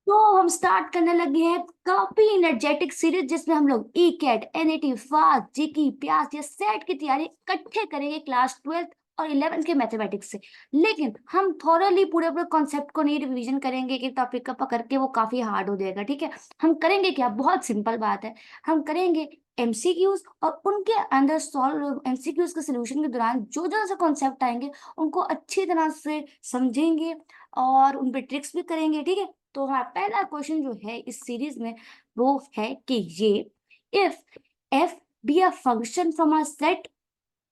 तो हम स्टार्ट करने लगे हैं काफी एनर्जेटिक सीरीज, जिसमें हम लोग ई कैट, एनईटी, फास्ट, जीकी, प्यास या सेट की तैयारी इकट्ठे करेंगे क्लास 12th और 11th के मैथमेटिक्स से। लेकिन हम थॉरली पूरे पूरे कॉन्सेप्ट को नहीं रिवीजन करेंगे कि टॉपिक का पकड़ के, वो काफी हार्ड हो जाएगा। ठीक है, हम करेंगे क्या, बहुत सिंपल बात है। हम करेंगे एमसीक्यूज, और उनके अंदर सॉल्व एमसीक्यूज के सोल्यूशन के दौरान जो जो से कॉन्सेप्ट आएंगे उनको अच्छी तरह से समझेंगे और उन पे ट्रिक्स भी करेंगे। ठीक है, तो हमारा पहला क्वेश्चन जो है इस सीरीज में वो है कि ये, if f be a function from a set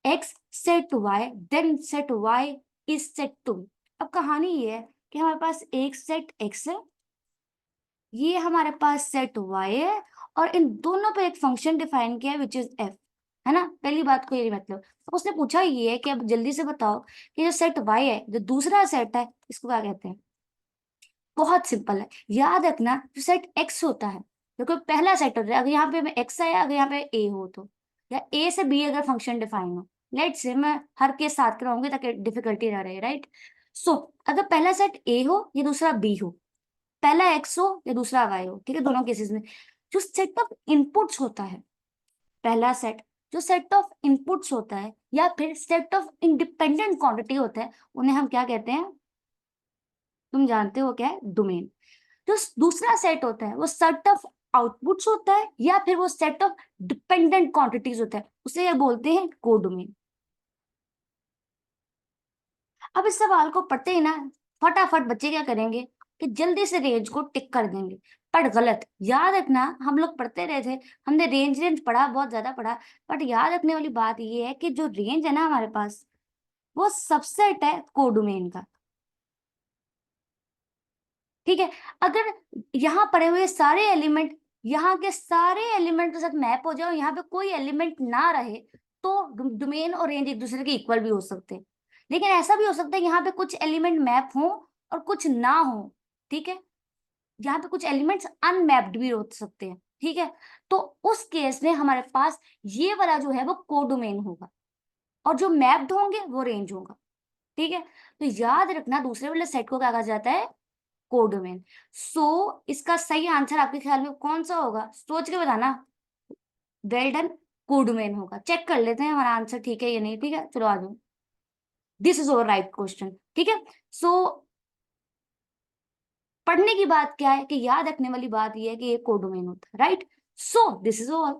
x set y then set y is set 2। अब कहानी ये है कि हमारे पास एक सेट x है, ये हमारे पास सेट y है, और इन दोनों पे एक फंक्शन डिफाइन किया है विच इज f। है ना, पहली बात को ये मतलब, तो उसने पूछा ये है कि अब जल्दी से बताओ कि जो सेट y है, जो दूसरा सेट है, इसको क्या कहते हैं। बहुत सिंपल है, याद रखना जो सेट एक्स होता है, देखो पहला सेट होता है, अगर यहाँ पे एक्स आया, अगर यहाँ पे ए हो तो, या ए से बी अगर फंक्शन डिफाइन हो, लेट से मैं हर के साथ कराऊंगी ताकि डिफिकल्टी ना रहे, राइट। सो अगर पहला सेट ए हो या दूसरा बी हो, पहला एक्स हो या दूसरा वाई हो, ठीक है, दोनों केसेस में जो सेट ऑफ इनपुट्स होता है, पहला सेट जो सेट ऑफ इनपुट्स होता है या फिर सेट ऑफ इंडिपेंडेंट क्वांटिटी होता है, उन्हें हम क्या कहते हैं, तुम जानते हो क्या है, डोमेन। जो दूसरा सेट होता है वो सेट ऑफ आउटपुट्स होता है या फिर वो सेट ऑफ डिपेंडेंट क्वांटिटीज होता है, उसे ये बोलते हैं कोडोमेन। अब इस सवाल को पढ़ते ही ना, फटाफट बच्चे क्या करेंगे कि जल्दी से रेंज को टिक कर देंगे। पर गलत, याद रखना, हम लोग पढ़ते रहे थे, हमने रेंज रेंज पढ़ा, बहुत ज्यादा पढ़ा, बट याद रखने वाली बात ये है कि जो रेंज है ना हमारे पास, वो सबसेट है कोडोमेन का। ठीक है, अगर यहाँ पड़े हुए सारे एलिमेंट, यहाँ के सारे एलिमेंट के साथ मैप हो जाए, यहाँ पे कोई एलिमेंट ना रहे, तो डोमेन और रेंज एक दूसरे के इक्वल भी हो सकते हैं। लेकिन ऐसा भी हो सकता है यहाँ पे कुछ एलिमेंट मैप हो और कुछ ना हो। ठीक है, यहाँ पे कुछ एलिमेंट्स अनमैप्ड भी हो सकते हैं। ठीक है, तो उस केस में हमारे पास ये वाला जो है वो कोडोमेन होगा, और जो मैप्ड होंगे वो रेंज होगा। ठीक है, तो याद रखना दूसरे वाले सेट को क्या कहा जाता है, कोडोमेन। सो इसका सही आंसर आपके ख्याल में कौन सा होगा, सोच के बताना। वेल डन, कोडोमेन होगा। चेक कर लेते हैं हमारा आंसर ठीक है या नहीं। ठीक है, चलो आ जाओ, this is over right question. ठीक है, सो पढ़ने की बात क्या है कि याद रखने वाली बात ये है कि ये कोडोमेन होता है, right. So this is all.